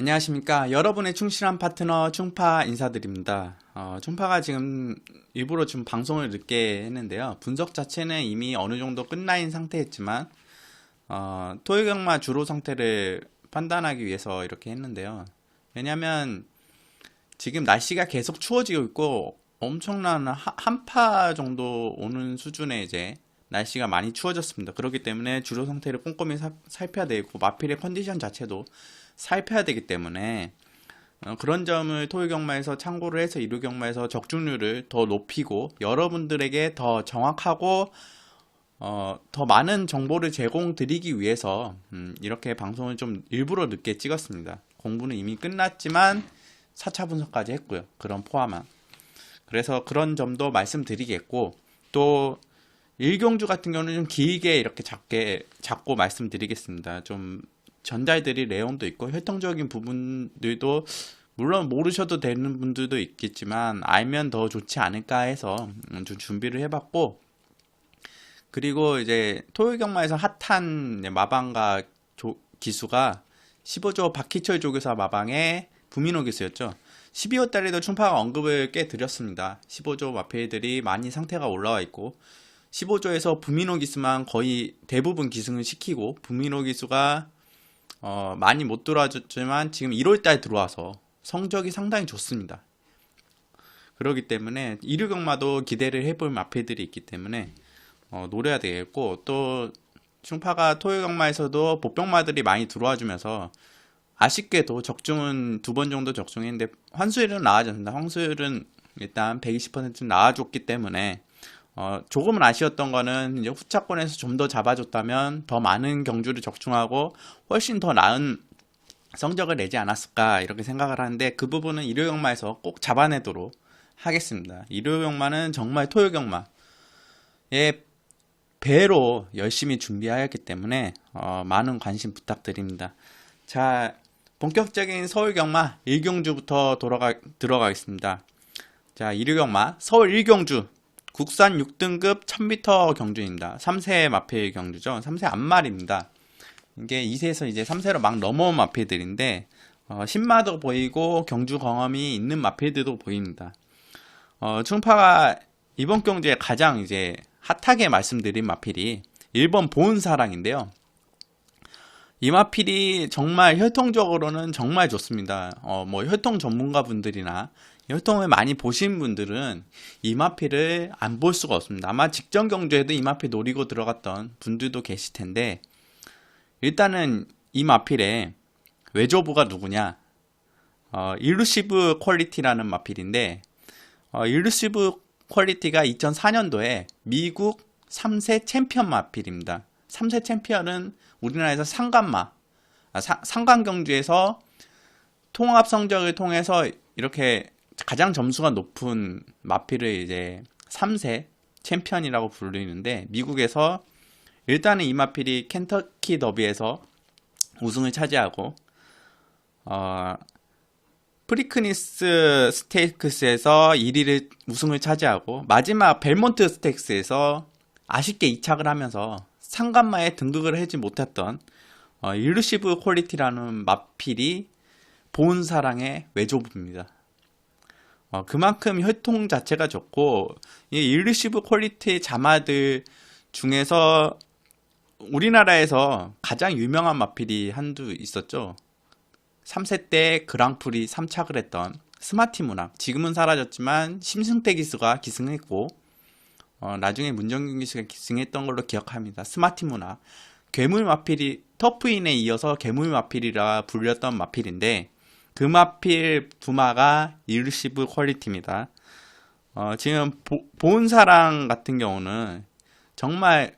안녕하십니까. 여러분의 충실한 파트너 충파 인사드립니다. 충파가 지금 일부러 좀 방송을 늦게 했는데요. 분석 자체는 이미 어느 정도 끝나인 상태였지만 토요경마 주로 상태를 판단하기 위해서 이렇게 했는데요. 왜냐면 지금 날씨가 계속 추워지고 있고 엄청난 한파 정도 오는 수준의 이제 날씨가 많이 추워졌습니다. 그렇기 때문에 주로 상태를 꼼꼼히 살펴야 되고 마필의 컨디션 자체도 살펴야 되기 때문에 그런 점을 토요경마에서 참고를 해서 일요경마에서 적중률을 더 높이고 여러분들에게 더 정확하고 더 많은 정보를 제공드리기 위해서 이렇게 방송을 좀 일부러 늦게 찍었습니다. 공부는 이미 끝났지만 4차 분석까지 했고요. 그런 포함한. 그래서 그런 점도 말씀드리겠고 또 일경주 같은 경우는 좀 길게 이렇게 잡고 말씀드리겠습니다. 좀 전달드릴 내용도 있고 혈통적인 부분들도 물론 모르셔도 되는 분들도 있겠지만 알면 더 좋지 않을까 해서 좀 준비를 해봤고, 그리고 이제 토요경마에서 핫한 마방가 기수가 15조 박희철 조교사 마방의 부민호 기수였죠. 12월 달에도 충파가 언급을 꽤 드렸습니다. 15조 마필들이 많이 상태가 올라와 있고 15조에서 부민호 기수만 거의 대부분 기승을 시키고 부민호 기수가 많이 못 들어와줬지만 지금 1월달 들어와서 성적이 상당히 좋습니다. 그렇기 때문에 일요경마도 기대를 해볼 마필들이 있기 때문에 노려야 되겠고, 또 충파가 토요경마에서도 보병마들이 많이 들어와주면서 아쉽게도 적중은 2번 정도 적중했는데 환수율은 나아졌습니다. 환수율은 일단 120% 나아졌기 때문에 조금은 아쉬웠던 거는 이제 후차권에서 좀 더 잡아줬다면 더 많은 경주를 적중하고 훨씬 더 나은 성적을 내지 않았을까 이렇게 생각을 하는데, 그 부분은 일요경마에서 꼭 잡아내도록 하겠습니다. 일요경마는 정말 토요경마의 배로 열심히 준비하였기 때문에 많은 관심 부탁드립니다. 자, 본격적인 서울경마 1경주부터 들어가겠습니다. 자, 일요경마 서울 1경주 국산 6등급 1000m 경주입니다. 3세 마필 경주죠. 3세 앞말입니다. 이게 2세에서 이제 3세로 막 넘어온 마필들인데 신마도 보이고 경주 경험이 있는 마필들도 보입니다. 충파가 이번 경주에 가장 이제 핫하게 말씀드린 마필이 1번 보은사랑인데요. 이 마필이 정말 혈통적으로는 정말 좋습니다. 뭐 혈통 전문가분들이나 혈통을 많이 보신 분들은 이 마필을 안 볼 수가 없습니다. 아마 직전 경주에도 이 마필 노리고 들어갔던 분들도 계실 텐데, 일단은 이 마필의 외조부가 누구냐? 일루시브 퀄리티라는 마필인데, 일루시브 퀄리티가 2004년도에 미국 3세 챔피언 마필입니다. 3세 챔피언은 우리나라에서 상관 경주에서 통합 성적을 통해서 이렇게 가장 점수가 높은 마필을 이제 3세 챔피언이라고 부르는데, 미국에서 일단은 이 마필이 켄터키 더비에서 우승을 차지하고 프리크니스 스테이크스에서 1위를 우승을 차지하고 마지막 벨몬트 스테이크스에서 아쉽게 이착을 하면서 상간마에 등극을 하지 못했던 일루시브 퀄리티라는 마필이 보은사랑의 외조부입니다. 그만큼 혈통 자체가 좋고, 이 일루시브 퀄리티 자마들 중에서 우리나라에서 가장 유명한 마필이 한두 있었죠. 3세 때 그랑프리 3착을 했던 스마티 문학, 지금은 사라졌지만 심승태 기수가 기승했고 나중에 문정균 기수가 기승했던 걸로 기억합니다. 스마티 문학, 괴물 마필이 터프인에 이어서 괴물 마필이라 불렸던 마필인데, 그 마필 부마가 일루시브 퀄리티입니다. 지금 보은사랑 같은 경우는 정말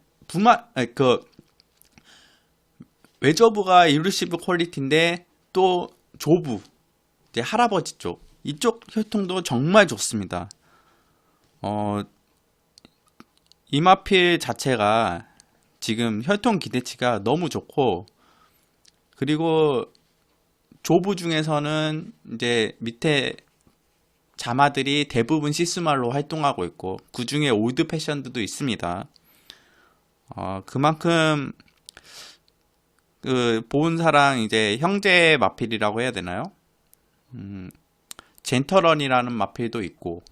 외조부가 일루시브 퀄리티인데 또 조부, 이제 할아버지 이쪽 혈통도 정말 좋습니다. 이 마필 자체가 지금 혈통 기대치가 너무 좋고, 그리고 조부 중에서는 이제 밑에 자마들이 대부분 시스말로 활동하고 있고, 그 중에 올드 패션들도 있습니다. 그만큼 그 보은사랑 이제 형제 마필이라고 해야 되나요? 젠터런이라는 마필도 있고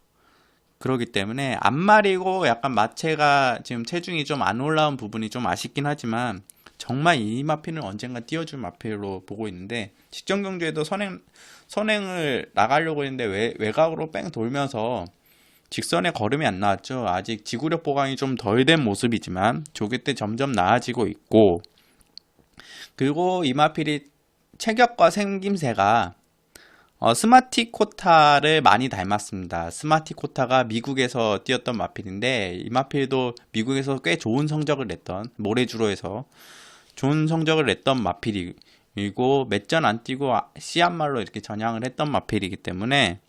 그러기 때문에 앞말이고 약간 마체가 지금 체중이 좀 안 올라온 부분이 좀 아쉽긴 하지만 정말 이 마필은 언젠가 띄워줄 마필로 보고 있는데 직전 경주에도 선행을 나가려고 했는데 외곽으로 뺑 돌면서 직선에 걸음이 안 나왔죠. 아직 지구력 보강이 좀 덜 된 모습이지만 조개 때 점점 나아지고 있고 그리고 이 마필이 체격과 생김새가 스마티코타를 많이 닮았습니다. 스마티코타가 미국에서 뛰었던 마필인데 이 마필도 미국에서 꽤 좋은 성적을 냈던 모래주로에서 좋은 성적을 냈던 마필이고 몇 전 안 뛰고 씨앗말로 이렇게 전향을 했던 마필이기 때문에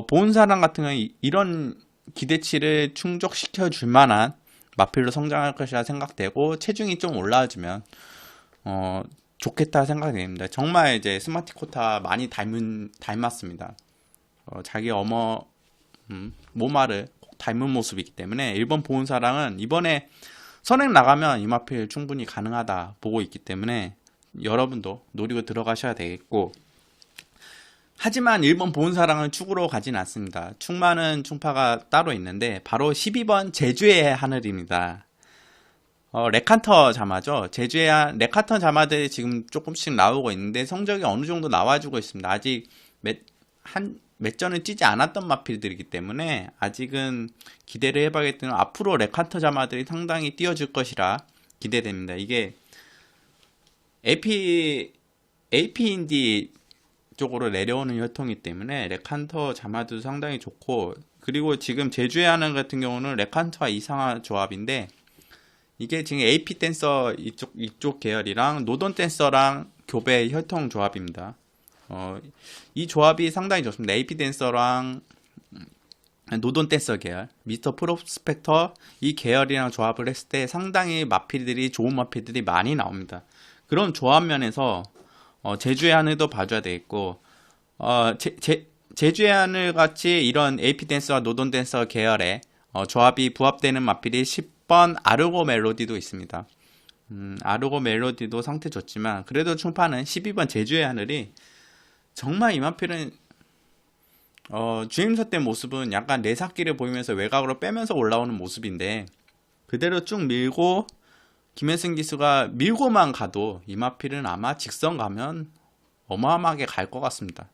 보은사랑 같은 경우는 이런 기대치를 충족시켜 줄 만한 마필로 성장할 것이라 생각되고 체중이 좀 올라와주면 좋겠다 생각이 됩니다. 정말 이제 스마티코타 많이 닮았습니다. 자기 어머 모마를 닮은 모습이기 때문에 일본 보은사랑은 이번에 선행 나가면 이 마필 충분히 가능하다 보고 있기 때문에 여러분도 노리고 들어가셔야 되겠고 하지만 일본 보은사랑은 축으로 가진 않습니다. 축 많은 충파가 따로 있는데 바로 12번 제주의 하늘입니다. 레칸터 자마죠. 제주의 레칸터 자마들이 지금 조금씩 나오고 있는데 성적이 어느 정도 나와주고 있습니다. 아직 몇 전을 뛰지 않았던 마필들이기 때문에 아직은 기대를 해봐야겠지만 앞으로 레칸터 자마들이 상당히 뛰어줄 것이라 기대됩니다. 이게 AP인디 쪽으로 내려오는 혈통이기 때문에 레칸터 자마도 상당히 좋고 그리고 지금 제주의 하늘 같은 경우는 레칸터와 이상한 조합인데 이게 지금 AP 댄서 이쪽 계열이랑 노던 댄서랑 교배 혈통 조합입니다. 이 조합이 상당히 좋습니다. AP 댄서랑 노던 댄서 계열, 미스터 프로스펙터 이 계열이랑 조합을 했을 때 상당히 좋은 마필들이 많이 나옵니다. 그런 조합 면에서 제주의 하늘도 봐줘야 되겠고 제주의 하늘 같이 이런 AP 댄서와 노던 댄서 계열의 조합이 부합되는 마필이 10번 아르고 멜로디도 있습니다. 아르고 멜로디도 상태 좋지만 그래도 충파는 12번 제주의 하늘이 정말 이 마필은 주임서 때 모습은 약간 내삭기를 보이면서 외곽으로 빼면서 올라오는 모습인데 그대로 쭉 밀고 김현승 기수가 밀고만 가도 이 마필은 아마 직선 가면 어마어마하게 갈 것 같습니다.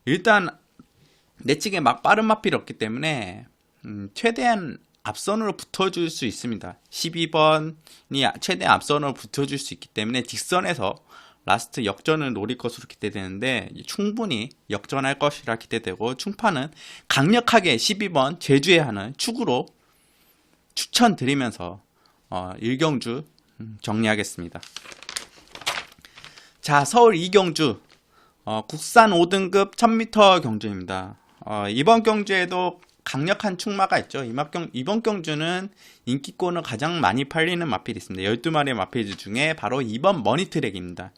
일단 내측에 막 빠른 마필이 없기 때문에 최대한 앞선으로 붙어줄 수 있습니다. 12번이 최대한 앞선으로 붙어줄 수 있기 때문에 직선에서 라스트 역전을 노릴 것으로 기대되는데 충분히 역전할 것이라 기대되고 충파는 강력하게 12번 제주에 하는 축으로 추천드리면서 1경주 정리하겠습니다. 자, 서울 2경주 국산 5등급 1000m 경주입니다. 이번 경주에도 강력한 축마가 있죠. 이번 경주는 인기권을 가장 많이 팔리는 마필이 있습니다. 12마리의 마필 중에 바로 2번 머니트랙입니다.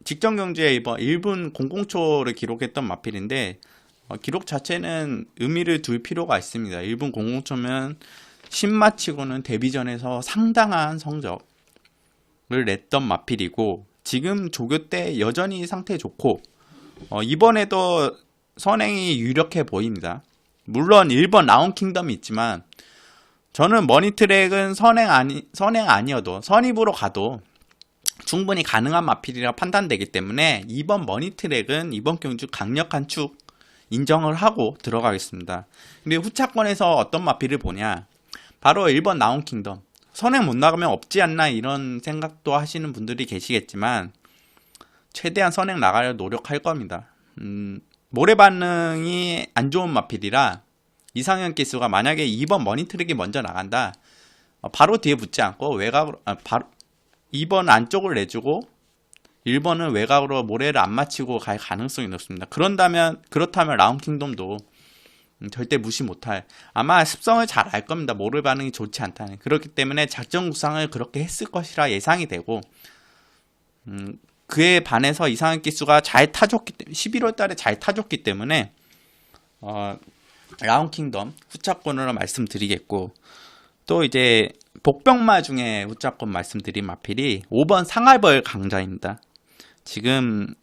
직전 경주에 이번 1분 00초를 기록했던 마필인데 기록 자체는 의미를 둘 필요가 있습니다. 1분 00초면 신마치고는 데뷔전에서 상당한 성적을 냈던 마필이고 지금 조교 때 여전히 상태 좋고 이번에도 선행이 유력해 보입니다. 물론 1번 라운킹덤이 있지만 저는 머니트랙은 선행 아니어도 선입으로 가도 충분히 가능한 마필이라 판단되기 때문에 2번 머니트랙은 이번 경주 강력한 축 인정을 하고 들어가겠습니다. 근데 후차권에서 어떤 마필을 보냐 바로 1번 라운킹덤 선행 못 나가면 없지 않나 이런 생각도 하시는 분들이 계시겠지만 최대한 선행 나가려 노력할 겁니다. 모래 반응이 안 좋은 마필이라 이상현 기수가 만약에 2번 머니트랙이 먼저 나간다 바로 뒤에 붙지 않고 외곽으로 바로 2번 안쪽을 내주고 1번은 외곽으로 모래를 안 맞히고 갈 가능성이 높습니다. 그렇다면 라운킹덤도 절대 무시 못할 아마 습성을 잘 알 겁니다. 모래 반응이 좋지 않다는 그렇기 때문에 작전 구상을 그렇게 했을 것이라 예상이 되고 그에 반해서 이상한 기수가 잘 타줬기 때문에 11월 달에 잘 타줬기 때문에 라운킹덤 후차권으로 말씀드리겠고 또 이제 복병마 중에 후자권 말씀드린 마필이 5번 상하벌 강자입니다. 지금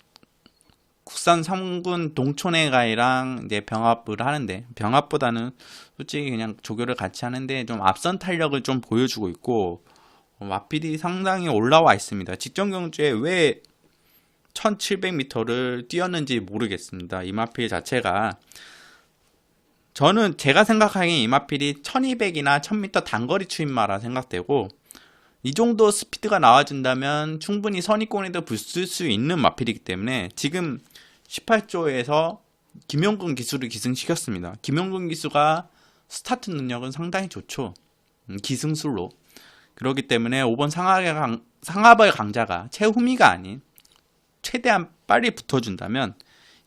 국산 3군 동촌해가이랑 이제 병합을 하는데, 병합보다는 솔직히 그냥 조교를 같이 하는데 좀 앞선 탄력을 좀 보여주고 있고, 마필이 상당히 올라와 있습니다. 직전 경주에 왜 1700m를 뛰었는지 모르겠습니다. 이 마필 자체가, 저는 제가 생각하기엔 이 마필이 1200이나 1000m 단거리 추임마라 생각되고, 이 정도 스피드가 나와준다면 충분히 선입권에도 붙을 수 있는 마필이기 때문에 지금 18조에서 김용근 기수를 기승시켰습니다. 김용근 기수가 스타트 능력은 상당히 좋죠. 기승술로. 그렇기 때문에 5번 상하벌 강자가 최후미가 아닌 최대한 빨리 붙어준다면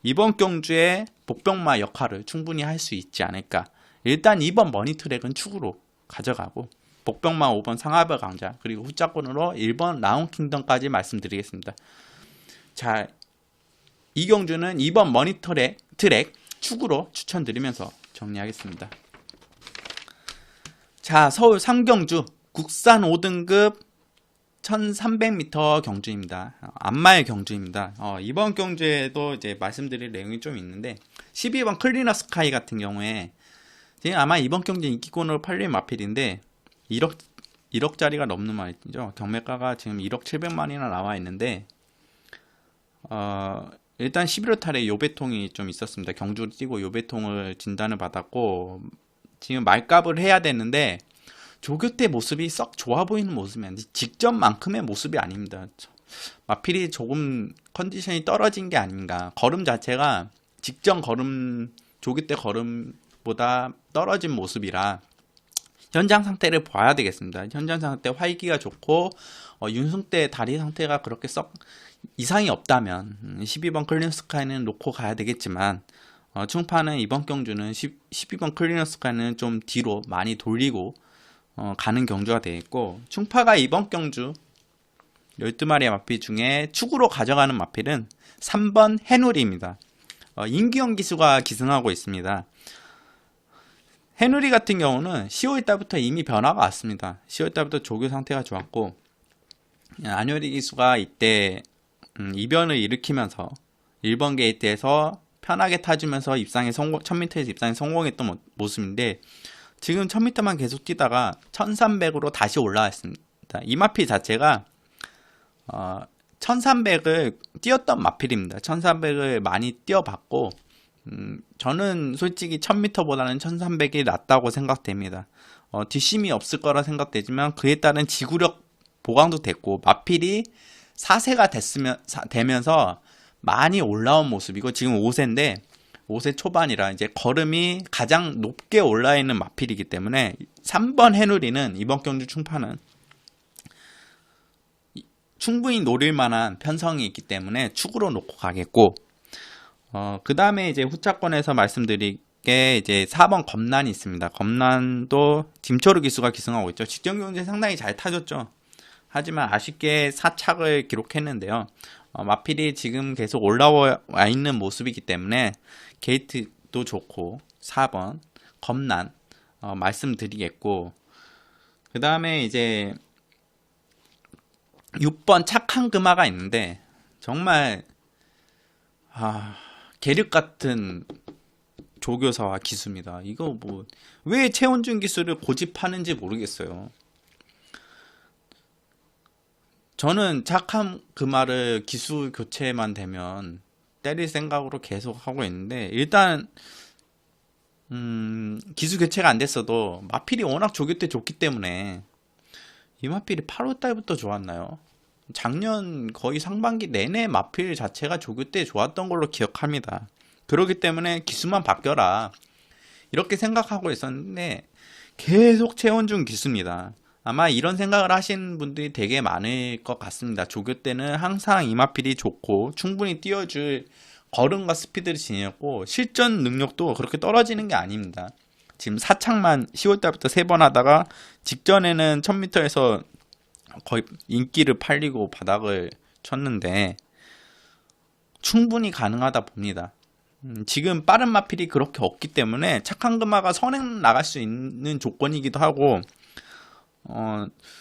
이번 경주에 복병마 역할을 충분히 할 수 있지 않을까. 일단 이번 머니트랙은 축으로 가져가고 복병마 5번 상하벌 강자, 그리고 후자권으로 1번 라운킹덤까지 말씀드리겠습니다. 자, 이 경주는 2번 머니트랙 축으로 추천드리면서 정리하겠습니다. 자, 서울 3경주 국산 5등급 1300m 경주입니다. 안말 경주입니다. 이번 경주에도 이제 말씀드릴 내용이 좀 있는데, 12번 클리너 스카이 같은 경우에 지금 아마 이번 경주 인기권으로 팔릴 마필인데 1억짜리가 넘는 말이죠. 경매가가 지금 1억 700만이나 나와 있는데, 일단 11월 달에 요배통이 좀 있었습니다. 경주를 뛰고 요배통을 진단을 받았고, 지금 말값을 해야 되는데 조교 때 모습이 썩 좋아 보이는 모습이 아닌데, 직전만큼의 모습이 아닙니다. 마필이 조금 컨디션이 떨어진 게 아닌가. 걸음 자체가 직전 걸음, 조교 때 걸음보다 떨어진 모습이라 현장 상태를 봐야 되겠습니다. 현장 상태 활기가 좋고 윤승 때 다리 상태가 그렇게 썩 이상이 없다면 12번 클리너스카이는 놓고 가야 되겠지만, 충파는 이번 경주는 12번 클리너스카이는 좀 뒤로 많이 돌리고 가는 경주가 되겠고, 충파가 이번 경주 12마리의 마필 중에 축으로 가져가는 마필은 3번 해누리입니다. 임기영 기수가 기승하고 있습니다. 해누리 같은 경우는 10월 달부터 이미 변화가 왔습니다. 10월 달부터 조교 상태가 좋았고, 안효리 기수가 이때 이변을 일으키면서 1번 게이트에서 편하게 타주면서 입상에 1000m에서 입상에 성공했던 모습인데, 지금 1000m만 계속 뛰다가 1300으로 다시 올라왔습니다. 이 마필 자체가 1300을 뛰었던 마필입니다. 1300을 많이 뛰어봤고, 저는 솔직히 1000m보다는 1300이 낫다고 생각됩니다. 뒷심이 없을 거라 생각되지만 그에 따른 지구력 보강도 됐고, 마필이 4세가 되면서 많이 올라온 모습이고, 지금 5세인데 5세 초반이라 이제 걸음이 가장 높게 올라 있는 마필이기 때문에 3번 해누리는 이번 경주 충파는 충분히 노릴 만한 편성이 있기 때문에 축으로 놓고 가겠고, 그 다음에 이제 후차권에서 말씀드릴 게 이제 4번 검난이 있습니다. 검난도 김철우 기수가 기승하고 있죠. 직전 경주에 상당히 잘 타줬죠. 하지만 아쉽게 4착을 기록했는데요. 마필이 지금 계속 올라와 있는 모습이기 때문에 게이트도 좋고 4번 검난 말씀드리겠고, 그 다음에 이제 6번 착한 금화가 있는데, 정말 계륵 같은 조교사와 기수입니다. 이거 뭐 왜 최원준 기수를 고집하는지 모르겠어요. 저는 착한 금화를 기수 교체만 되면 때릴 생각으로 계속 하고 있는데, 일단 기수 교체가 안 됐어도 마필이 워낙 조교 때 좋기 때문에, 이 마필이 8월 달부터 좋았나요? 작년 거의 상반기 내내 마필 자체가 조교 때 좋았던 걸로 기억합니다. 그렇기 때문에 기수만 바뀌어라 이렇게 생각하고 있었는데 계속 최원준 기수입니다. 아마 이런 생각을 하시는 분들이 되게 많을 것 같습니다. 조교 때는 항상 이 마필이 좋고 충분히 뛰어줄 걸음과 스피드를 지녔고, 실전 능력도 그렇게 떨어지는 게 아닙니다. 지금 4착만 10월 달부터 3번 하다가 직전에는 1000m에서 거의 인기를 팔리고 바닥을 쳤는데 충분히 가능하다 봅니다. 지금 빠른 마필이 그렇게 없기 때문에 착한 금화가 선행 나갈 수 있는 조건이기도 하고,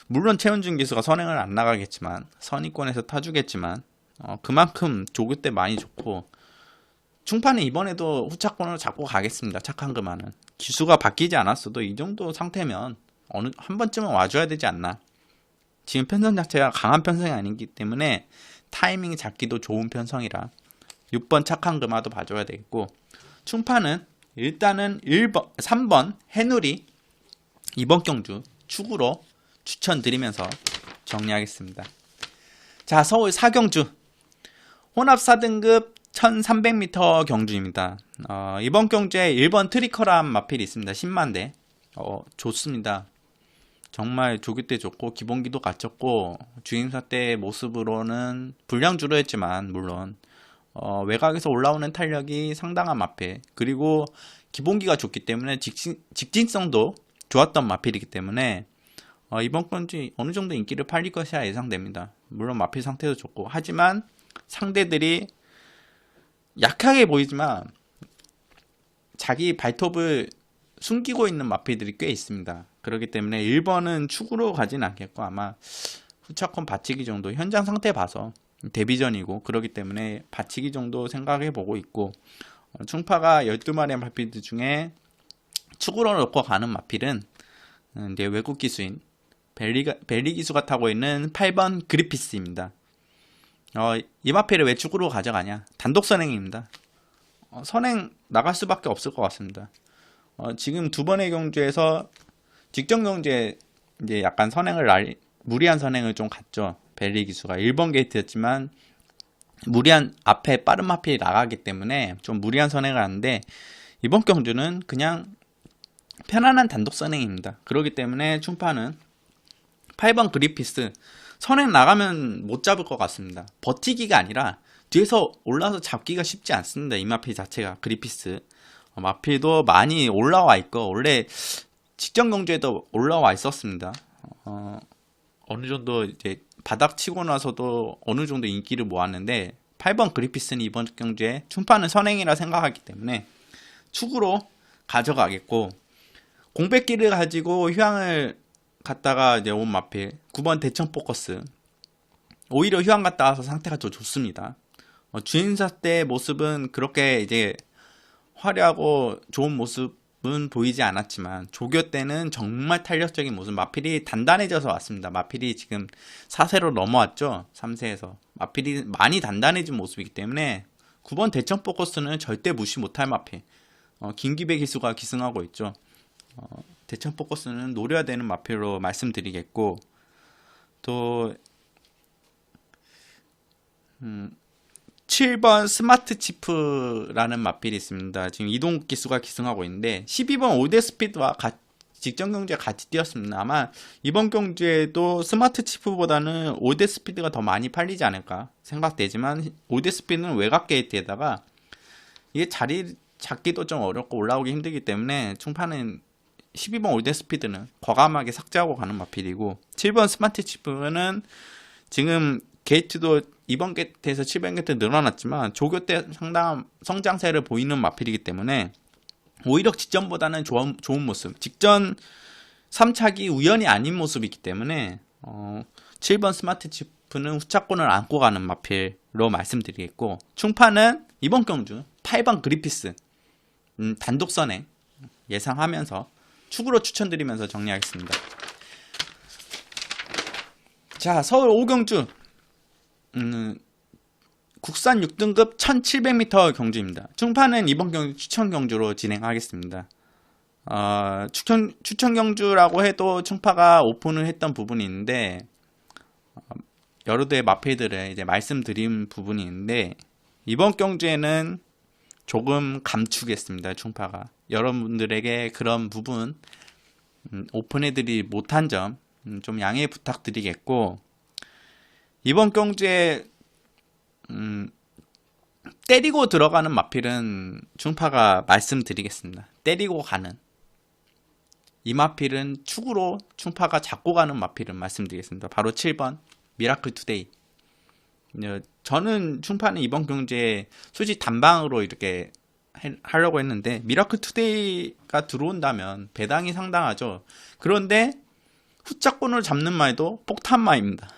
물론 최은준 기수가 선행을 안 나가겠지만 선의권에서 타주겠지만 그만큼 조교 때 많이 좋고 충파는 이번에도 후차권으로 잡고 가겠습니다. 착한 그만은 기수가 바뀌지 않았어도 이 정도 상태면 어느 한 번쯤은 와줘야 되지 않나. 지금 편성 자체가 강한 편성이 아니기 때문에 타이밍 잡기도 좋은 편성이라 6번 착한 금화도 봐줘야 되겠고 충파는 일단은 3번 해누리 이번 경주 축으로 추천드리면서 정리하겠습니다. 자, 서울 4경주 혼합 4등급 1300m 경주입니다. 이번 경주에 1번 트리커람 마필이 있습니다. 10만대 좋습니다. 정말 조교 때 좋고 기본기도 갖췄고 주행사 때 모습으로는 불량주로 했지만 물론 외곽에서 올라오는 탄력이 상당한 마필 그리고 기본기가 좋기 때문에 직진성도 좋았던 마필이기 때문에 이번 경주 어느 정도 인기를 팔릴 것이라 예상됩니다. 물론 마필 상태도 좋고 하지만 상대들이 약하게 보이지만 자기 발톱을 숨기고 있는 마필들이 꽤 있습니다. 그렇기 때문에 1번은 축으로 가진 않겠고 아마 후차권 받치기 정도 현장 상태 봐서 데뷔전이고 그렇기 때문에 받치기 정도 생각해 보고 있고 충파가 12마리의 마필들 중에 축으로 넣고 가는 마필은 이제 외국 기수인 벨리 기수가 타고 있는 8번 그리피스입니다. 이 마필을 왜 축으로 가져가냐? 단독 선행입니다. 선행 나갈 수밖에 없을 것 같습니다. 지금 두 번의 경주에서 직전 경주에 이제 약간 무리한 선행을 좀 갔죠. 벨리 기수가 1번 게이트였지만 무리한 앞에 빠른 마필이 나가기 때문에 좀 무리한 선행을 하는데 이번 경주는 그냥 편안한 단독 선행입니다. 그렇기 때문에 충파는 8번 그리피스 선행 나가면 못 잡을 것 같습니다. 버티기가 아니라 뒤에서 올라서 잡기가 쉽지 않습니다. 이 마필 자체가 그리피스 마필도 많이 올라와 있고 원래 직전 경주에도 올라와 있었습니다. 어느 정도 이제 바닥 치고 나서도 어느 정도 인기를 모았는데 8번 그리피스는 이번 경주에 충파는 선행이라 생각하기 때문에 축으로 가져가겠고 공백기를 가지고 휴양을 갔다가 이제 온 마필 9번 대천 포커스 오히려 휴양 갔다 와서 상태가 좀 좋습니다. 주행사 때 모습은 그렇게 이제 화려하고 좋은 모습은 보이지 않았지만 조교 때는 정말 탄력적인 모습 마필이 단단해져서 왔습니다. 마필이 지금 4세로 넘어왔죠. 3세에서 마필이 많이 단단해진 모습이기 때문에 9번 대천 포커스는 절대 무시 못할 마필 김기배 기수가 기승하고 있죠. 대천 포커스는 노려야 되는 마필로 말씀드리겠고 또 7번 스마트 치프라는 마필이 있습니다. 지금 이동국 기수가 기승하고 있는데 12번 올드 스피드와 직전 경주에 같이 뛰었습니다. 아마 이번 경주에도 스마트 치프보다는 올드 스피드가 더 많이 팔리지 않을까 생각되지만 올드 스피드는 외곽 게이트에다가 이게 자리 잡기도 좀 어렵고 올라오기 힘들기 때문에 충파는 12번 올드 스피드는 과감하게 삭제하고 가는 마필이고 7번 스마트 치프는 지금 게이트도 이번 게이트에서 7번 게이트 늘어났지만 조교 때 상당한 성장세를 보이는 마필이기 때문에 오히려 직전보다는 좋은 모습 직전 3차기 우연이 아닌 모습이기 때문에 7번 스마트 치프는 후차권을 안고 가는 마필로 말씀드리겠고 충파는 이번 경주 8번 그리피스 단독 선행 예상하면서 축으로 추천드리면서 정리하겠습니다. 자, 서울 5경주 국산 6등급 1700m 경주입니다. 충파는 이번 경주 추천 경주로 진행하겠습니다. 추천 경주라고 해도 충파가 오픈을 했던 부분이 있는데 여러 대의 마필들을 이제 말씀드린 부분이 있는데 이번 경주에는 조금 감추겠습니다. 충파가 여러분들에게 그런 부분 오픈해드리지 못한 점 좀 양해 부탁드리겠고 이번 경주에 때리고 들어가는 마필은 충파가 말씀드리겠습니다. 때리고 가는 이 마필은 축으로 충파가 잡고 가는 마필은 말씀드리겠습니다. 바로 7번 미라클 투데이. 저는 충파는 이번 경주에 솔직히 단방으로 이렇게 하려고 했는데 미라클 투데이가 들어온다면 배당이 상당하죠. 그런데 후차권을 잡는 마이도 폭탄마입니다.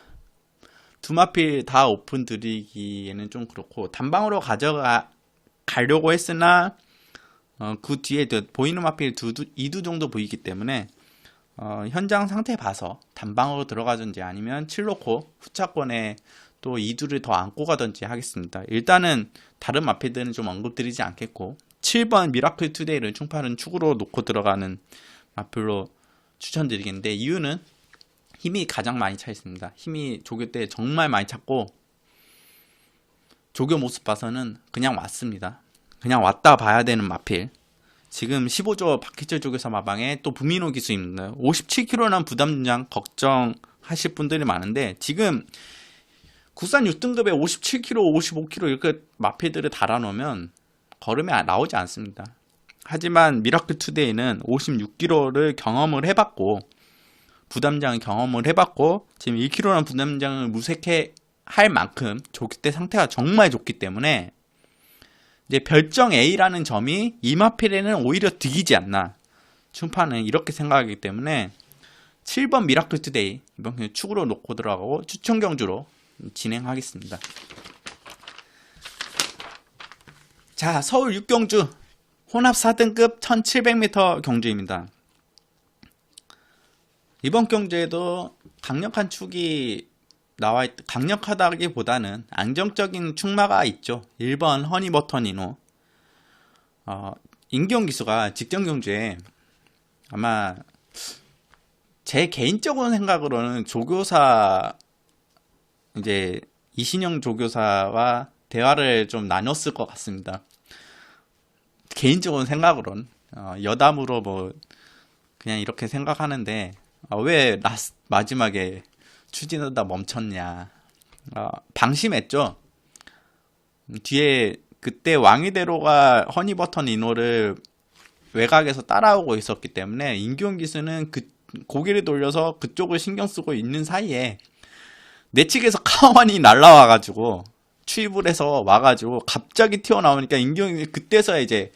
두 마필 다 오픈 드리기에는 좀 그렇고 단방으로 가려고 했으나 그 뒤에 보이는 마필 2두 정도 보이기 때문에 현장 상태 봐서 단방으로 들어가든지 아니면 7놓고 후차권에 또 2두를 더 안고 가든지 하겠습니다. 일단은 다른 마필들은 좀 언급드리지 않겠고 7번 미라클 투데이를 충파는 축으로 놓고 들어가는 마필로 추천드리겠는데 이유는 힘이 가장 많이 차 있습니다. 힘이 조교 때 정말 많이 찼고 조교 모습 봐서는 그냥 왔습니다. 그냥 왔다 봐야 되는 마필. 지금 15조 박희철 조교사 마방에 또 부민호 기수입니다. 57kg란 부담량 걱정하실 분들이 많은데 지금 국산 6등급에 57kg, 55kg 이렇게 마필들을 달아놓으면 걸음이 나오지 않습니다. 하지만 미라클 투데이는 56kg를 경험을 해봤고 부담장을 경험을 해봤고 지금 1kg라는 부담장을 무색해 할 만큼 조기 때 상태가 정말 좋기 때문에 이제 별정 A라는 점이 이 마필에는 오히려 득이지 않나 충파는 이렇게 생각하기 때문에 7번 미라클 투데이 이번 경기 축으로 놓고 들어가고 추천 경주로 진행하겠습니다. 자, 서울 6경주 혼합 4등급 1700m 경주입니다. 이번 경주에도 강력한 축이 강력하다기보다는 안정적인 축마가 있죠. 1번 허니버터 니노. 임기용 기수가 직전 경주에 아마 제 개인적인 생각으로는 조교사 이제 이신영 조교사와 대화를 좀 나눴을 것 같습니다. 개인적인 생각으로는 여담으로 뭐 그냥 이렇게 생각하는데 왜 마지막에 추진하다 멈췄냐. 방심했죠. 뒤에 그때 왕이대로가 허니버터 니노를 외곽에서 따라오고 있었기 때문에 임기용 기수는 고개를 돌려서 그쪽을 신경 쓰고 있는 사이에 내측에서 카완이 날라와가지고 추입을 해서 와가지고 갑자기 튀어나오니까 임기용이 그때서야 이제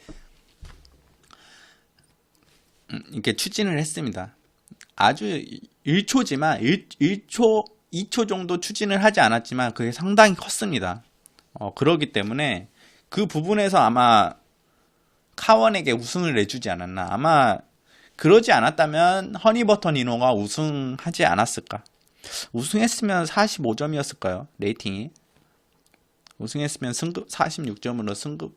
이렇게 추진을 했습니다. 아주 1초지만 1초, 2초 정도 추진을 하지 않았지만 그게 상당히 컸습니다. 그러기 때문에 그 부분에서 아마 카원에게 우승을 내주지 않았나. 아마 그러지 않았다면 허니버터 니노가 우승하지 않았을까. 우승했으면 45점이었을까요? 레이팅이. 우승했으면 승급 46점으로 승급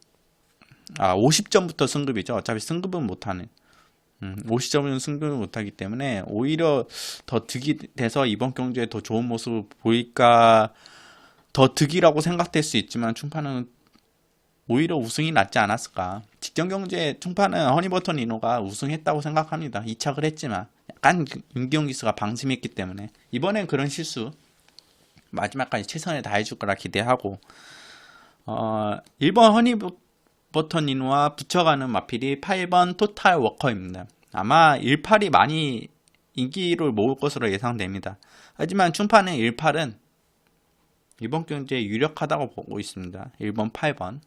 50점부터 승급이죠. 어차피 승급은 못하네. 50점은 승급을 못하기 때문에 오히려 더 득이 돼서 이번 경주에 더 좋은 모습을 보일까 더 득이라고 생각될 수 있지만 충파는 오히려 우승이 낫지 않았을까. 직전 경주에 충파는 허니버터 니노가 우승했다고 생각합니다. 2착을 했지만 약간 임기용 기수가 방심했기 때문에 이번엔 그런 실수 마지막까지 최선을 다해줄 거라 기대하고 1번 허니버터 니노와 붙여가는 마필이 8번 토탈 워커입니다. 아마 18이 많이 인기를 모을 것으로 예상됩니다. 하지만 충파는 18은 이번 경주에 유력하다고 보고 있습니다. 1번 8번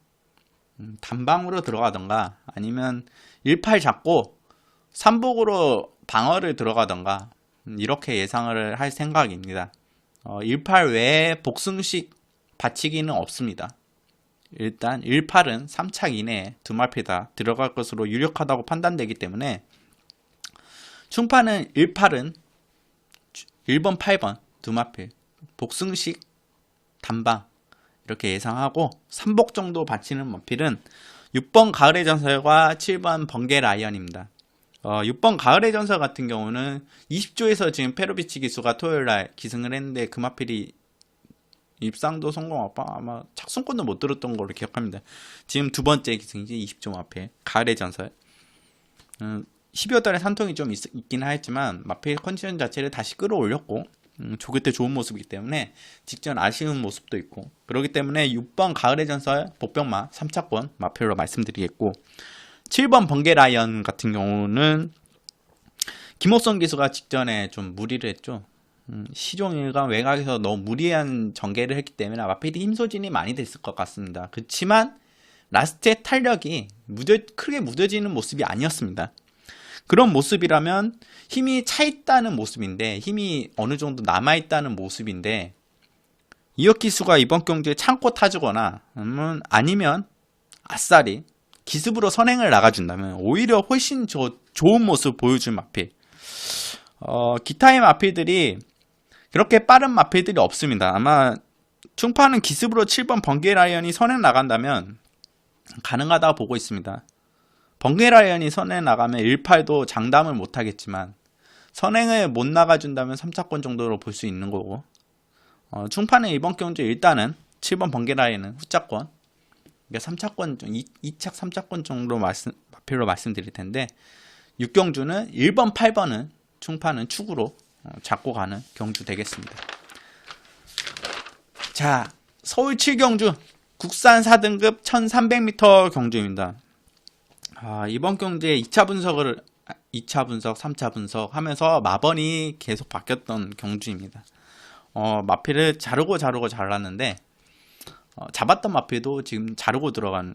단방으로 들어가던가 아니면 18 잡고 3복으로 방어를 들어가던가 이렇게 예상을 할 생각입니다. 18 외에 복승식 받치기는 없습니다. 일단 18은 3착 이내에 두 마필 다 들어갈 것으로 유력하다고 판단되기 때문에 충파는 18은 1번 8번 두 마필 복승식 단방 이렇게 예상하고 3복 정도 받치는 마필은 6번 가을의 전설과 7번 번개 라이언입니다. 6번 가을의 전설 같은 경우는 20조에서 지금 페로비치 기수가 토요일날 기승을 했는데 그 마필이 입상도 성공하고 아마 착순권도 못 들었던 걸로 기억합니다. 지금 두 번째 기승이지 20조 마필 가을의 전설 12월 달에 산통이 좀 있긴 하였지만 마필 컨디션 자체를 다시 끌어올렸고 조교 때 좋은 모습이기 때문에 직전 아쉬운 모습도 있고 그렇기 때문에 6번 가을의 전설 복병마 3차권 마필로 말씀드리겠고 7번 번개 라이언 같은 경우는 김옥성 기수가 직전에 좀 무리를 했죠. 시종일관 외곽에서 너무 무리한 전개를 했기 때문에 마필이 힘소진이 많이 됐을 것 같습니다. 그렇지만 라스트의 탄력이 크게 무뎌지는 모습이 아니었습니다. 그런 모습이라면 힘이 차 있다는 모습인데, 힘이 어느 정도 남아 있다는 모습인데, 이어키수가 이번 경주에 참고 타주거나 아니면 아싸리 기습으로 선행을 나가준다면 오히려 훨씬 좋은 모습 보여줄 마필. 기타의 마필들이 그렇게 빠른 마필들이 없습니다. 아마 충파는 기습으로 7번 번개라이언이 선행 나간다면 가능하다고 보고 있습니다. 번개라이언이 선행 나가면 1파도 장담을 못하겠지만 선행을 못 나가준다면 3차권 정도로 볼 수 있는 거고, 충파는 이번 경주에 일단은 7번 번개라이언은 후차권, 그러니까 3차권, 2착 3차권 정도 마필로 말씀드릴 텐데, 6경주는 1번 8번은 충파는 축으로 잡고 가는 경주 되겠습니다. 자, 서울 7경주 국산 4등급 1300m 경주입니다. 이번 경주에 2차 분석, 3차 분석 하면서 마번이 계속 바뀌었던 경주입니다. 마필을 자르고 잘랐는데, 잡았던 마필도 지금 자르고 들어간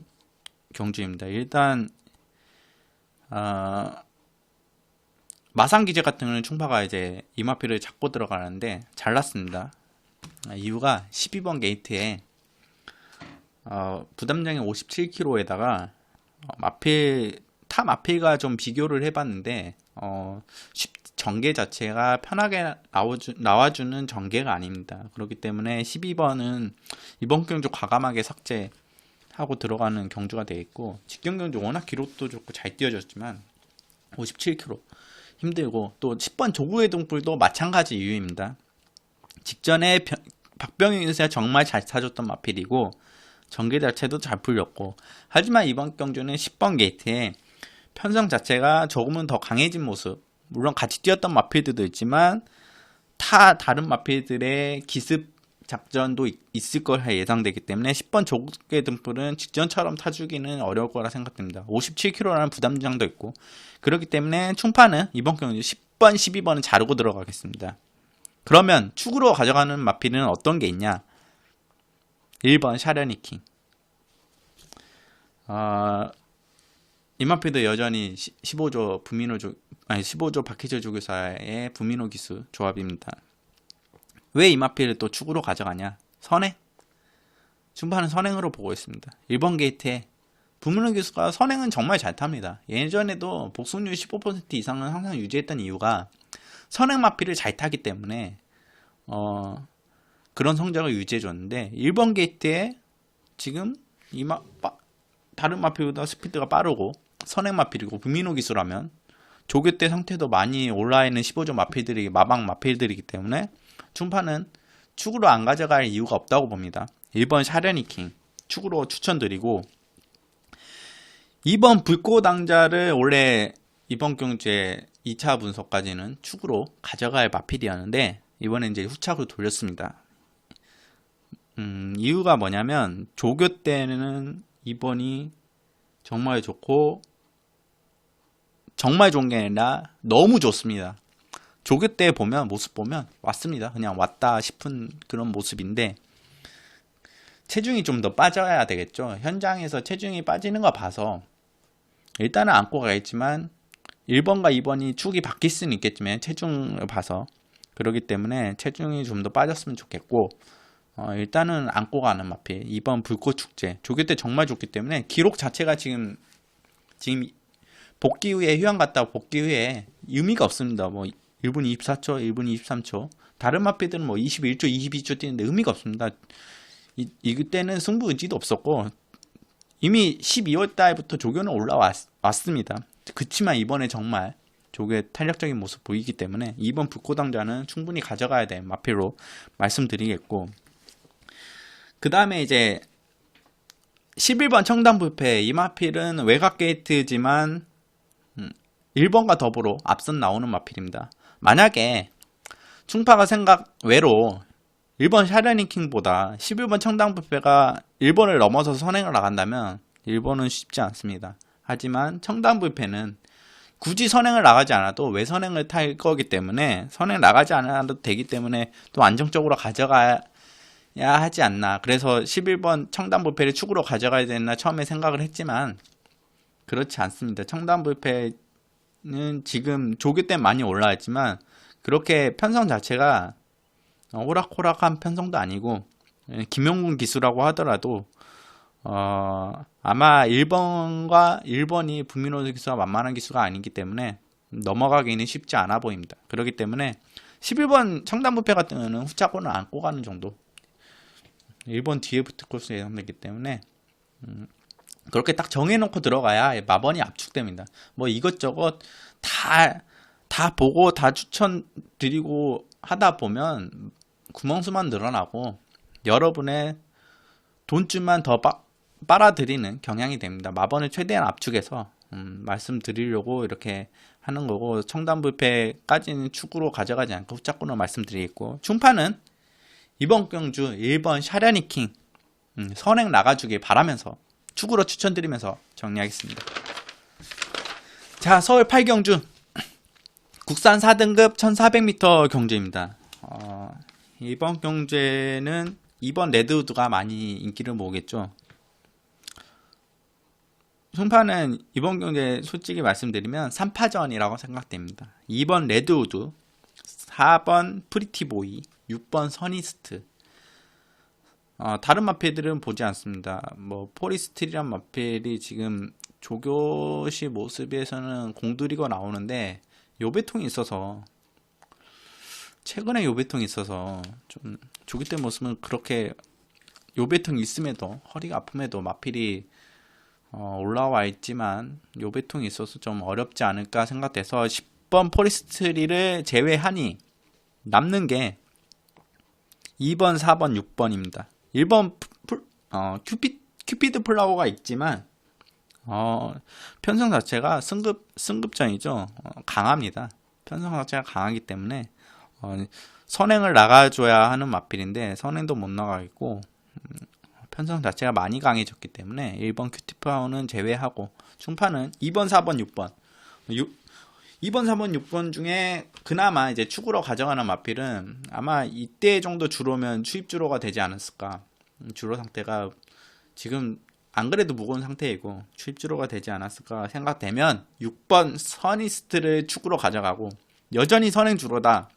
경주입니다. 일단, 마상기제 같은 경우는 충파가 이제 이 마필을 잡고 들어가는데 잘랐습니다. 이유가 12번 게이트에 부담량이 57kg에다가 타 마필과 좀 비교를 해봤는데 전개 자체가 편하게 나와주는 전개가 아닙니다. 그렇기 때문에 12번은 이번 경주 과감하게 삭제하고 들어가는 경주가 되겠고, 직경 경주 워낙 기록도 좋고 잘 뛰어졌지만 57kg 힘들고, 또 10번 조구의 등불도 마찬가지 이유입니다. 직전에 박병희 유세가 정말 잘 타줬던 마필이고 전개 자체도 잘 풀렸고, 하지만 이번 경주는 10번 게이트에 편성 자체가 조금은 더 강해진 모습, 물론 같이 뛰었던 마필들도 있지만 다른 마필들의 기습 작전도 있을 거라 예상되기 때문에 10번 조개 등불은 직전처럼 타주기는 어려울 거라 생각됩니다. 57kg라는 부담장도 있고, 그렇기 때문에 충파는 이번 경주 10번, 12번은 자르고 들어가겠습니다. 그러면 축으로 가져가는 마필은 어떤 게 있냐? 1번 샤르니킹. 이 마필도 여전히 15조 박희철 조교사의 부민호 기수 조합입니다. 왜 이 마필을 또 축으로 가져가냐? 선행. 충파는 선행으로 보고 있습니다. 1번 게이트에 부민호 기수가 선행은 정말 잘 탑니다. 예전에도 복속률 15% 이상은 항상 유지했던 이유가 선행 마필을 잘 타기 때문에 그런 성적을 유지해줬는데, 1번 게이트에 지금 다른 마필보다 스피드가 빠르고 선행 마필이고 부민호 기수라면 조교 때 상태도 많이 올라있는 15조 마방 마필들이기 때문에 충파는 축으로 안 가져갈 이유가 없다고 봅니다. 1번 샤르니킹 축으로 추천드리고, 2번 불꽃왕자를 원래 이번 경주에 2차 분석까지는 축으로 가져갈 마필이었는데 이번에 이제 후착으로 돌렸습니다. 이유가 뭐냐면 조교 때는 2번이 정말 좋고, 정말 좋은 게 아니라 너무 좋습니다. 조교 때 모습 보면 왔습니다. 그냥 왔다 싶은 그런 모습인데, 체중이 좀 더 빠져야 되겠죠. 현장에서 체중이 빠지는 거 봐서 일단은 안고 가겠지만 1번과 2번이 축이 바뀔 수는 있겠지만 체중을 봐서, 그렇기 때문에 체중이 좀 더 빠졌으면 좋겠고, 일단은 안고 가는 마필 2번 불꽃축제. 조교 때 정말 좋기 때문에 기록 자체가 지금 복귀 후에 휴양 갔다 복귀 후에 의미가 없습니다. 뭐 1분 24초, 1분 23초. 다른 마필들은 뭐 21초, 22초 뛰는데 의미가 없습니다. 이때는 승부 의지도 없었고 이미 12월 달부터 조교는 올라왔습니다. 그치만 이번에 정말 조교의 탄력적인 모습 보이기 때문에 2번 불꽃왕자는 충분히 가져가야 될 마필로 말씀드리겠고, 그 다음에 이제 11번 청담불패. 이 마필은 외곽 게이트지만 1번과 더불어 앞선 나오는 마필입니다. 만약에 충파가 외로 1번 샤르니킹보다 11번 청담불패가 1번을 넘어서 선행을 나간다면 1번은 쉽지 않습니다. 하지만 청담불패는 굳이 선행을 나가지 않아도 외선행을 탈 거기 때문에 선행 나가지 않아도 되기 때문에 또 안정적으로 가져가야 하지 않나. 그래서 11번 청담불패를 축으로 가져가야 되나 처음에 생각을 했지만 그렇지 않습니다. 청담불패 지금 조교 때 많이 올라왔지만 그렇게 편성 자체가 호락호락한 편성도 아니고 김용군 기수라고 하더라도 아마 1번이 북민호 기수와 만만한 기수가 아니기 때문에 넘어가기는 쉽지 않아 보입니다. 그렇기 때문에 11번 청담부패 같은 경우는 후차권을 안고 가는 정도, 1번 뒤에 붙을 것으로 예상되기 때문에 그렇게 딱 정해놓고 들어가야 마번이 압축됩니다. 뭐 이것저것 다 보고 다 추천드리고 하다 보면 구멍수만 늘어나고 여러분의 돈줄만 더 빨아들이는 경향이 됩니다. 마번을 최대한 압축해서 말씀드리려고 이렇게 하는 거고, 청담불패까지는 축으로 가져가지 않고 후차권으로 말씀드리겠고, 충파는 이번 경주 1번 샤ля니킹 선행 나가주길 바라면서 축으로 추천드리면서 정리하겠습니다. 자, 서울 8경주 국산 4등급 1400m 경주입니다. 이번 경주에는 2번 레드우드가 많이 인기를 모으겠죠. 승파는 이번 경주에 솔직히 말씀드리면 3파전이라고 생각됩니다. 2번 레드우드, 4번 프리티보이, 6번 서니스트. 다른 마필들은 보지 않습니다. 뭐 포리스트리란 마필이 지금 조교시 모습에서는 공들이고 나오는데 요배통이 있어서, 최근에 요배통이 있어서 좀 조기 때 모습은 그렇게 요배통이 있음에도, 허리가 아픔에도 마필이 올라와 있지만 요배통이 있어서 좀 어렵지 않을까 생각돼서 10번 포리스트리를 제외하니 남는 게 2번, 4번, 6번입니다. 1번 큐피드 플라워가 있지만 편성 자체가 승급전이죠. 강합니다. 편성 자체가 강하기 때문에 선행을 나가줘야 하는 마필인데 선행도 못 나가겠고, 편성 자체가 많이 강해졌기 때문에 1번 큐티파워는 제외하고 충파는 2번, 4번, 6번 2번, 4번, 6번 중에 그나마 이제 축으로 가져가는 마필은 아마 이때 정도 주로면 추입주로가 되지 않았을까. 주로 상태가 지금 안 그래도 무거운 상태이고 추입주로가 되지 않았을까 생각되면 6번 서니스트를 축으로 가져가고, 여전히 선행주로다,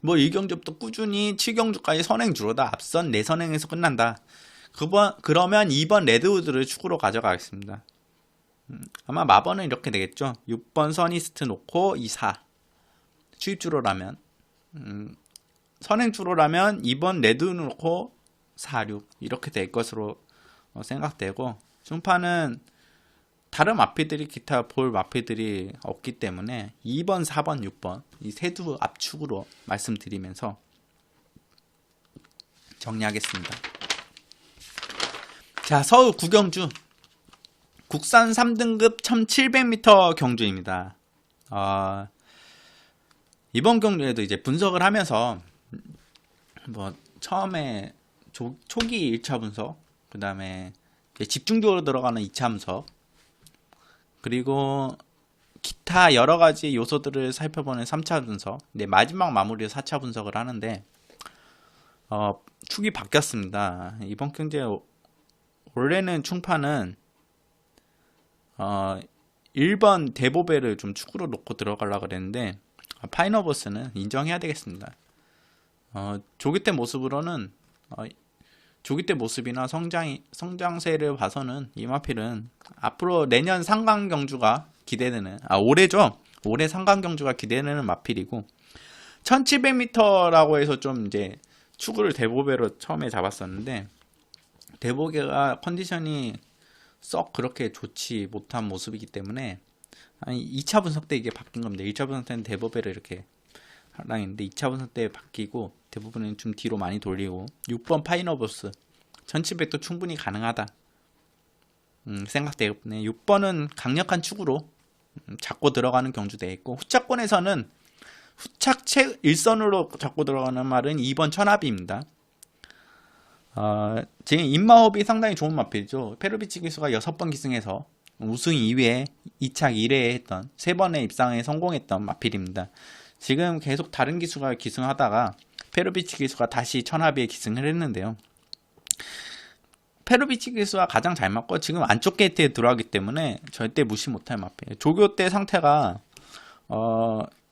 뭐 1경주부터 꾸준히 7경주까지 선행주로다, 앞선 4선행에서 끝난다, 그러면 2번 레드우드를 축으로 가져가겠습니다. 아마 마번은 이렇게 되겠죠. 6번 서니스트 놓고 2, 4 추입주로라면, 선행주로라면 2번 레드 놓고 4, 6 이렇게 될 것으로 생각되고, 중파는 다른 마필들이, 기타 볼 마필들이 없기 때문에 2번, 4번, 6번 이 세두 압축으로 말씀드리면서 정리하겠습니다. 자, 서울 9경주 국산 3등급 1700m 경주입니다. 이번 경주에도 이제 분석을 하면서 뭐 처음에 초기 1차 분석, 그 다음에 집중적으로 들어가는 2차 분석, 그리고 기타 여러가지 요소들을 살펴보는 3차 분석, 마지막 마무리로 4차 분석을 하는데 축이 바뀌었습니다. 이번 경주에 원래는 충파는 1번 대보배를 좀 축으로 놓고 들어가려고 그랬는데 파이너버스는 인정해야 되겠습니다. 조기 때 모습으로는 조기 때 모습이나 성장세를 봐서는 이 마필은 앞으로 내년 상강 경주가 기대되는, 올해죠. 올해 상강 경주가 기대되는 마필이고, 1700m라고 해서 좀 이제 축을 대보배로 처음에 잡았었는데 대보배가 컨디션이 썩 그렇게 좋지 못한 모습이기 때문에 2차 분석 때 이게 바뀐 겁니다. 1차 분석 때는 대보배를 이렇게 하려 했는데 2차 분석 때 바뀌고 대부분은 좀 뒤로 많이 돌리고, 6번 파이너버스 1700도 충분히 가능하다 생각되었네. 6번은 강력한 축으로 잡고 들어가는 경주 되겠고, 후차권에서는 후착 일선으로 잡고 들어가는 말은 2번 천하비입니다. 지금 입마호흡이 상당히 좋은 마필이죠. 페르비치 기수가 6번 기승해서 우승 2회에 2착 1회에 했던 3번의 입상에 성공했던 마필입니다. 지금 계속 다른 기수가 기승하다가 페르비치 기수가 다시 천하비에 기승을 했는데요. 페로비치 기수가 가장 잘 맞고 지금 안쪽 게이트에 들어가기 때문에 절대 무시 못할 마필. 조교 때 상태가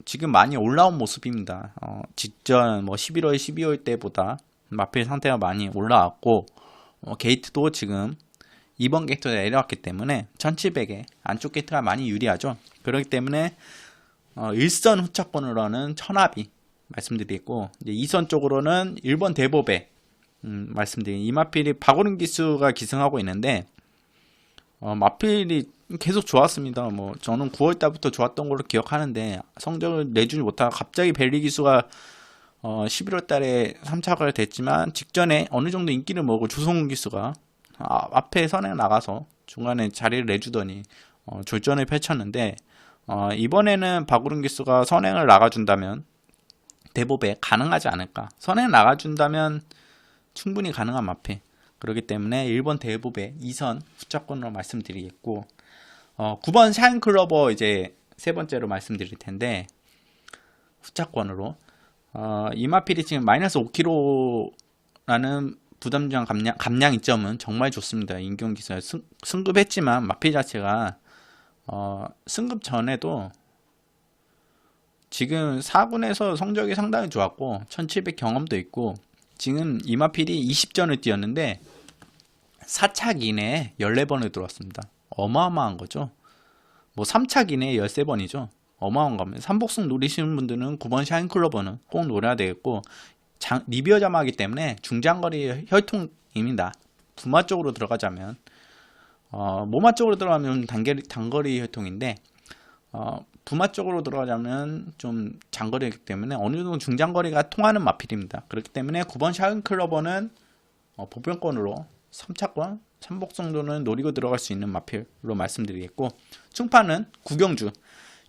지금 많이 올라온 모습입니다. 직전 뭐 11월, 12월 때보다 마필 상태가 많이 올라왔고 게이트도 지금 2번 게이트가 내려왔기 때문에 1700에 안쪽 게이트가 많이 유리하죠. 그렇기 때문에 1선 후차권으로는 천합이 말씀드리겠고, 이제 2선 쪽으로는 1번 대보배 말씀드린 이 마필이 박오른 기수가 기승하고 있는데 마필이 계속 좋았습니다. 뭐 저는 9월 달부터 좋았던 걸로 기억하는데 성적을 내주지 못하고 갑자기 벨리 기수가 11월 달에 3차가 됐지만 직전에 어느 정도 인기를 먹고 주성훈 기수가 앞에 선행 나가서 중간에 자리를 내주더니 졸전을 펼쳤는데 이번에는 박오른 기수가 선행을 나가준다면 대법에 가능하지 않을까. 선행 나가준다면 충분히 가능한 마필. 그렇기 때문에 1번 대법에 2선 후차권으로 말씀드리겠고 9번 샤인클로버 이제 세 번째로 말씀드릴 텐데 후차권으로 이 마필이 지금 마이너스 5kg라는 부담장 감량 이점은 정말 좋습니다. 인경 기술 승급했지만 마필 자체가 승급 전에도 지금 4군에서 성적이 상당히 좋았고 1700 경험도 있고 지금 이 마필이 20전을 뛰었는데 4차 이내에 14번을 들어왔습니다. 어마어마한 거죠. 뭐 3차 이내에 13번이죠. 어마어마한 겁니다. 삼복승 노리시는 분들은 9번 샤인클로버는 꼭 노려야 되겠고 리비어 자마하기 때문에 중장거리 혈통입니다. 부마 쪽으로 들어가자면 모마 쪽으로 들어가면 단거리 혈통인데 부마 쪽으로 들어가자면 좀 장거리이기 때문에 어느 정도 중장거리가 통하는 마필입니다. 그렇기 때문에 9번 샤인클로버는 보편권으로 3차권, 3복 정도는 노리고 들어갈 수 있는 마필로 말씀드리겠고 충파는 구경주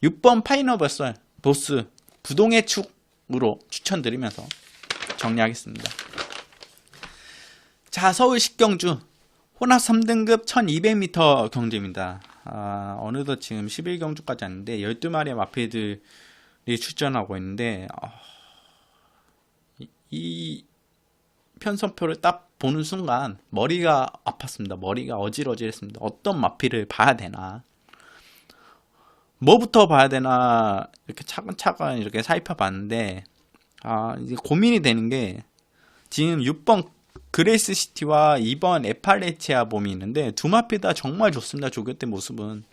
6번 파이너버설 보스 부동의 축으로 추천드리면서 정리하겠습니다. 자, 서울 10경주 혼합 3등급 1200m 경주입니다. 어느덧 지금 11경주까지 왔는데 12마리의 마필들이 출전하고 있는데 이 편성표를 딱 보는 순간 머리가 아팠습니다. 머리가 어질어질했습니다. 어떤 마필을 봐야 되나, 뭐부터 봐야 되나 이렇게 차근차근 이렇게 살펴봤는데 이제 고민이 되는 게 지금 6번 그레이스 시티와 2번 에팔레치아 봄이 있는데 두 마필 다 정말 좋습니다. 조교 때 모습은.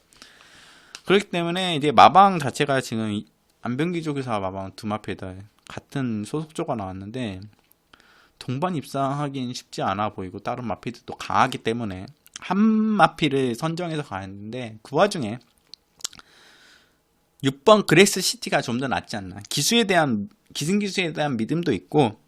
그렇기 때문에 이제 마방 자체가 지금 안병기 조교사 마방 두 마필 다 같은 소속조가 나왔는데 동반 입상하기는 쉽지 않아 보이고 다른 마필들도 강하기 때문에 한 마필을 선정해서 가는데 그 와중에 6번 그레이스 시티가 좀 더 낫지 않나. 기승기수에 대한 믿음도 있고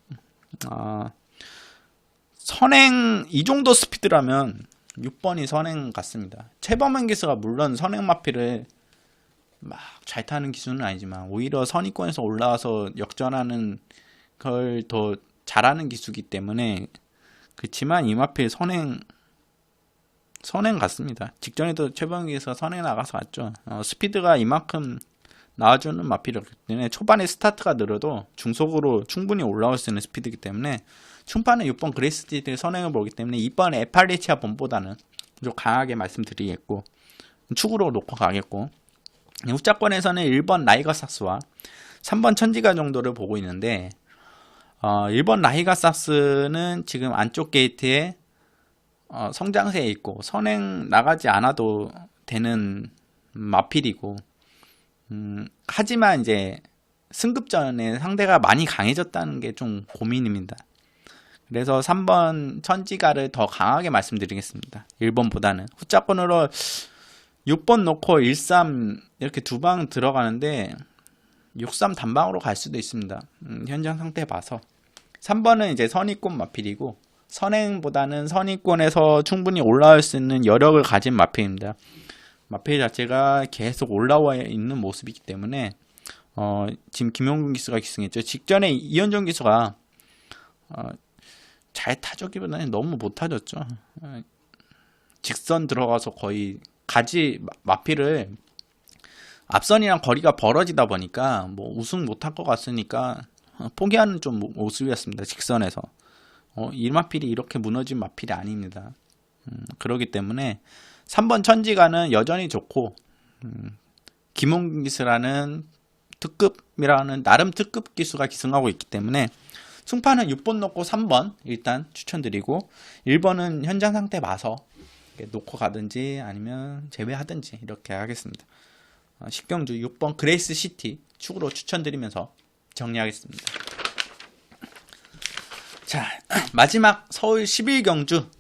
선행 이 정도 스피드라면 6번이 선행 같습니다. 최범현 기수가 물론 선행 마필을 막 잘 타는 기수는 아니지만 오히려 선위권에서 올라와서 역전하는 걸 더 잘하는 기수기 때문에 그렇지만 이 마필 선행 같습니다. 직전에도 최범현 기수가 선행 나가서 왔죠. 스피드가 이만큼 나와주는 마필이기 때문에 초반에 스타트가 느려도 중속으로 충분히 올라올 수 있는 스피드이기 때문에 충파는 6번 그레이스 시티를 선행을 보기 때문에 2번 에팔레치아 봄보다는 좀 강하게 말씀드리겠고 축으로 놓고 가겠고 후자권에서는 1번 라이거삭스와 3번 천지가 정도를 보고 있는데 1번 라이거삭스는 지금 안쪽 게이트에 성장세에 있고 선행 나가지 않아도 되는 마필이고 하지만 이제 승급전에 상대가 많이 강해졌다는 게 좀 고민입니다. 그래서 3번 천지가를 더 강하게 말씀드리겠습니다. 1번보다는 후자권으로 6번 놓고 13 이렇게 두 방 들어가는데 63 단방으로 갈 수도 있습니다. 현장 상태 봐서 3번은 이제 선위권 마필이고 선행보다는 선위권에서 충분히 올라올 수 있는 여력을 가진 마필입니다. 마필 자체가 계속 올라와 있는 모습이기 때문에 지금 김용근 기수가 기승했죠. 직전에 이현정 기수가 잘 타줬기보다는 너무 못 타줬죠. 직선 들어가서 거의 마필을 앞선이랑 거리가 벌어지다 보니까 뭐 우승 못할 것 같으니까 포기하는 좀 모습이었습니다. 직선에서 이 마필이 이렇게 무너진 마필이 아닙니다. 그러기 때문에 3번 천지가는 여전히 좋고, 김홍기스라는 특급이라는 나름 특급 기수가 기승하고 있기 때문에 승파는 6번 놓고 3번 일단 추천드리고, 1번은 현장 상태 봐서 놓고 가든지 아니면 제외하든지 이렇게 하겠습니다. 10경주 6번 그레이스 시티 축으로 추천드리면서 정리하겠습니다. 자, 마지막 서울 11경주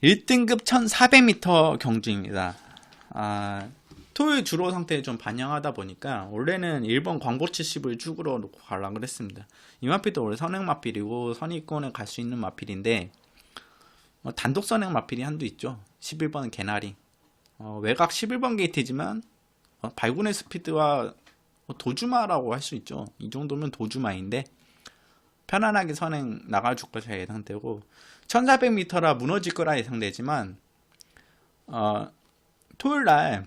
1등급 1400m 경주입니다. 토요일 주로 상태에 좀 반영하다 보니까 원래는 1번 광복 70을 축으로 놓고 가려고 그랬습니다. 이 마필도 원래 선행 마필이고 선의권에 갈 수 있는 마필인데 단독 선행 마필이 한두 있죠. 11번은 개나리, 외곽 11번 게이트지만 발군의 스피드와 도주마라고 할 수 있죠. 이 정도면 도주마인데 편안하게 선행 나가줄 것이 예상되고, 1400m라 무너질 거라 예상되지만 토요일날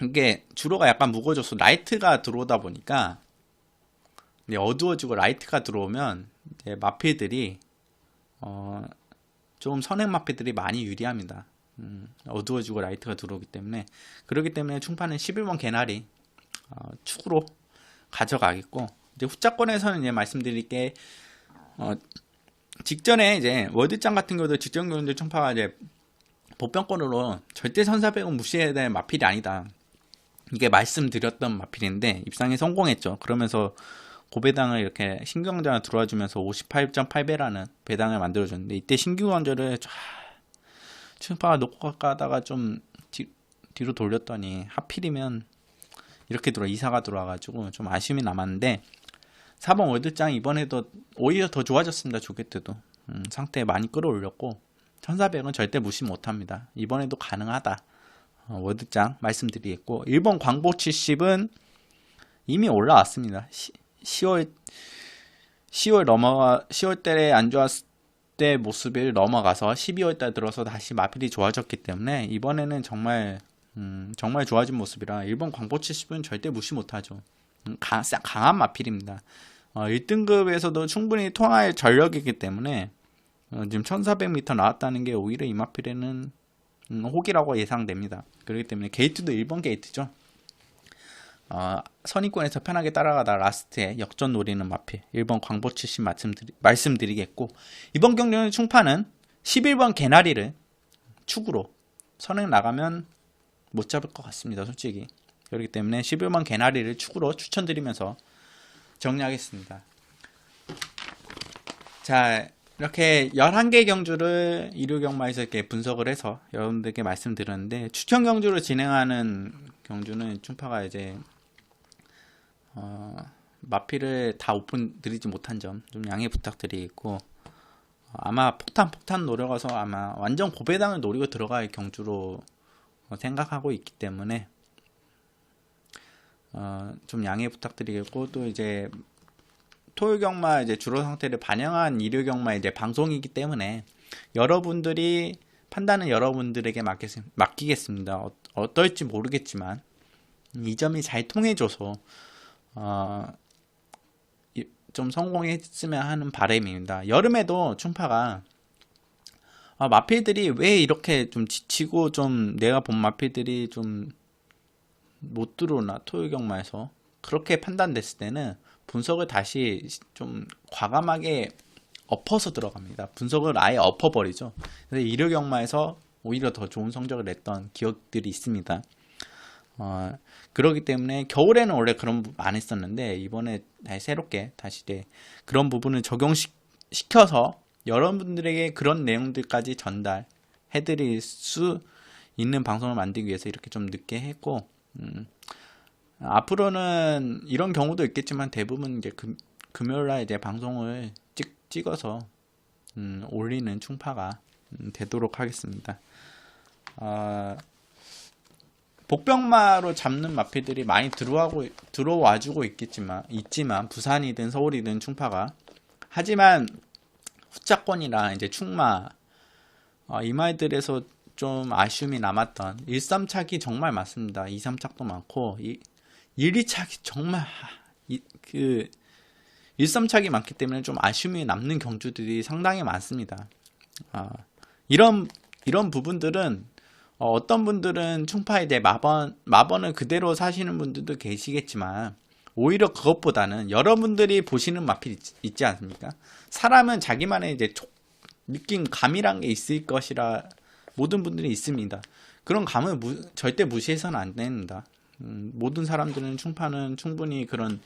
이게 주로가 약간 무거워져서 라이트가 들어오다 보니까 어두워지고 라이트가 들어오면 이제 마필들이 좀 선행 마필들이 많이 유리합니다. 어두워지고 라이트가 들어오기 때문에, 그렇기 때문에 충파는 11번 개나리 축으로 가져가겠고, 이제 후자권에서는 이제 말씀드릴 게 직전에 이제 월드짱 같은 경우도 직전 경주 충파가 이제 보병권으로 절대 선사백은 무시해야 될 마필이 아니다, 이게 말씀드렸던 마필인데 입상에 성공했죠. 그러면서 고배당을 이렇게 신규강전을 들어와주면서 58.8배라는 배당을 만들어줬는데, 이때 신규강전을 충파가 놓고 가다가 좀 뒤로 돌렸더니 하필이면 이렇게 이사가 들어와가지고 좀 아쉬움이 남았는데, 4번 월드짱 이번에도 오히려 더 좋아졌습니다. 조개트도 상태 많이 끌어올렸고 1400은 절대 무시 못합니다. 이번에도 가능하다, 월드짱 말씀드리겠고, 1번 광복 70은 이미 올라왔습니다. 10월 달에 안 좋았을 때 모습을 넘어가서 12월 달 들어서 다시 마필이 좋아졌기 때문에 이번에는 정말 좋아진 모습이라 1번 광복 70은 절대 무시 못하죠. 강한 마필입니다. 1등급에서도 충분히 통할 전력이기 때문에 지금 1400m 나왔다는 게 오히려 이 마필에는 혹이라고 예상됩니다. 그렇기 때문에 게이트도 1번 게이트죠. 선의권에서 편하게 따라가다 라스트에 역전 노리는 마필 1번 광복 70 말씀드리겠고, 이번 경기는 충파는 11번 개나리를 축으로 선행 나가면 못 잡을 것 같습니다. 솔직히. 그렇기 때문에 11번 개나리를 축으로 추천드리면서 정리하겠습니다. 자, 이렇게 11개 경주를 일요경마에서 이렇게 분석을 해서 여러분들께 말씀드렸는데, 추천 경주를 진행하는 경주는 충파가 이제 마필을 다 오픈 드리지 못한 점 좀 양해 부탁드리겠고, 아마 폭탄 노려가서 아마 완전 고배당을 노리고 들어갈 경주로 생각하고 있기 때문에 좀 양해 부탁드리겠고, 또 이제 토요일 경마 이제 주로 상태를 반영한 일요 경마 이제 방송이기 때문에 여러분들이 판단은 여러분들에게 맡기겠습니다. 어떨지 모르겠지만 이 점이 잘 통해줘서 좀 성공했으면 하는 바람입니다. 여름에도 충파가 마필들이 왜 이렇게 좀 지치고 좀 내가 본 마필들이 좀 못 들어오나 토요일 경마에서 그렇게 판단됐을 때는 분석을 다시 좀 과감하게 엎어서 들어갑니다. 분석을 아예 엎어버리죠. 그래서 일요 경마에서 오히려 더 좋은 성적을 냈던 기억들이 있습니다. 그렇기 때문에 겨울에는 원래 그런 부분 안 했었는데 이번에 새롭게 다시 그런 부분을 적용시켜서 여러분들에게 그런 내용들까지 전달해드릴 수 있는 방송을 만들기 위해서 이렇게 좀 늦게 했고, 앞으로는 이런 경우도 있겠지만 대부분 이제 금요일날 이제 방송을 찍어서 올리는 충파가 되도록 하겠습니다. 복병마로 잡는 마필들이 많이 들어와주고 있지만 부산이든 서울이든 충파가, 하지만 후자권이랑 이제 충마 이 말들에서 좀 아쉬움이 남았던 1, 3착이 정말 많습니다. 2, 3착도 많고 1, 2착이 정말 1, 3착이 많기 때문에 좀 아쉬움이 남는 경주들이 상당히 많습니다. 이런 이런 부분들은 어떤 분들은 충파에 대해 마번을 그대로 사시는 분들도 계시겠지만 오히려 그것보다는 여러분들이 보시는 마필 있지 않습니까? 사람은 자기만의 이제 느낀 감이란 게 있을 것이라 모든 분들이 있습니다. 그런 감을 절대 무시해서는 안 됩니다. 모든 사람들은 충파는 충분히 그런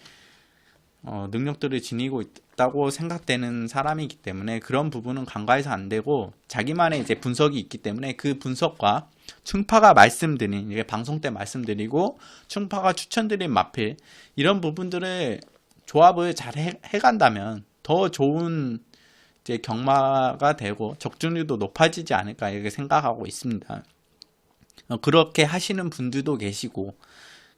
능력들을 지니고 있다고 생각되는 사람이기 때문에 그런 부분은 간과해서 안 되고 자기만의 이제 분석이 있기 때문에 그 분석과 충파가 말씀드린 이게 방송 때 말씀드리고 충파가 추천드린 마필 이런 부분들을 조합을 잘 해간다면 더 좋은 이제 경마가 되고 적중률도 높아지지 않을까 이렇게 생각하고 있습니다. 그렇게 하시는 분들도 계시고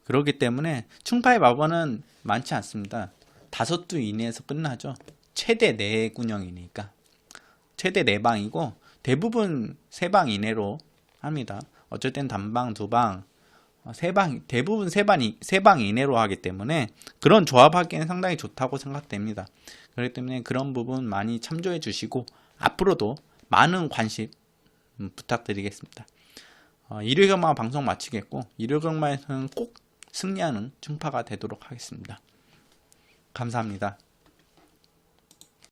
그렇기 때문에 충파의 마번은 많지 않습니다. 5두 이내에서 끝나죠. 최대 4군형이니까 최대 4방이고 대부분 3방 이내로 합니다. 어쩔 땐 단방, 2방, 3방, 대부분 3방 이내로 하기 때문에 그런 조합하기에는 상당히 좋다고 생각됩니다. 그렇기 때문에 그런 부분 많이 참조해 주시고 앞으로도 많은 관심 부탁드리겠습니다. 일요일경마 방송 마치겠고 일요일경마에서는 꼭 승리하는 충파가 되도록 하겠습니다. 감사합니다.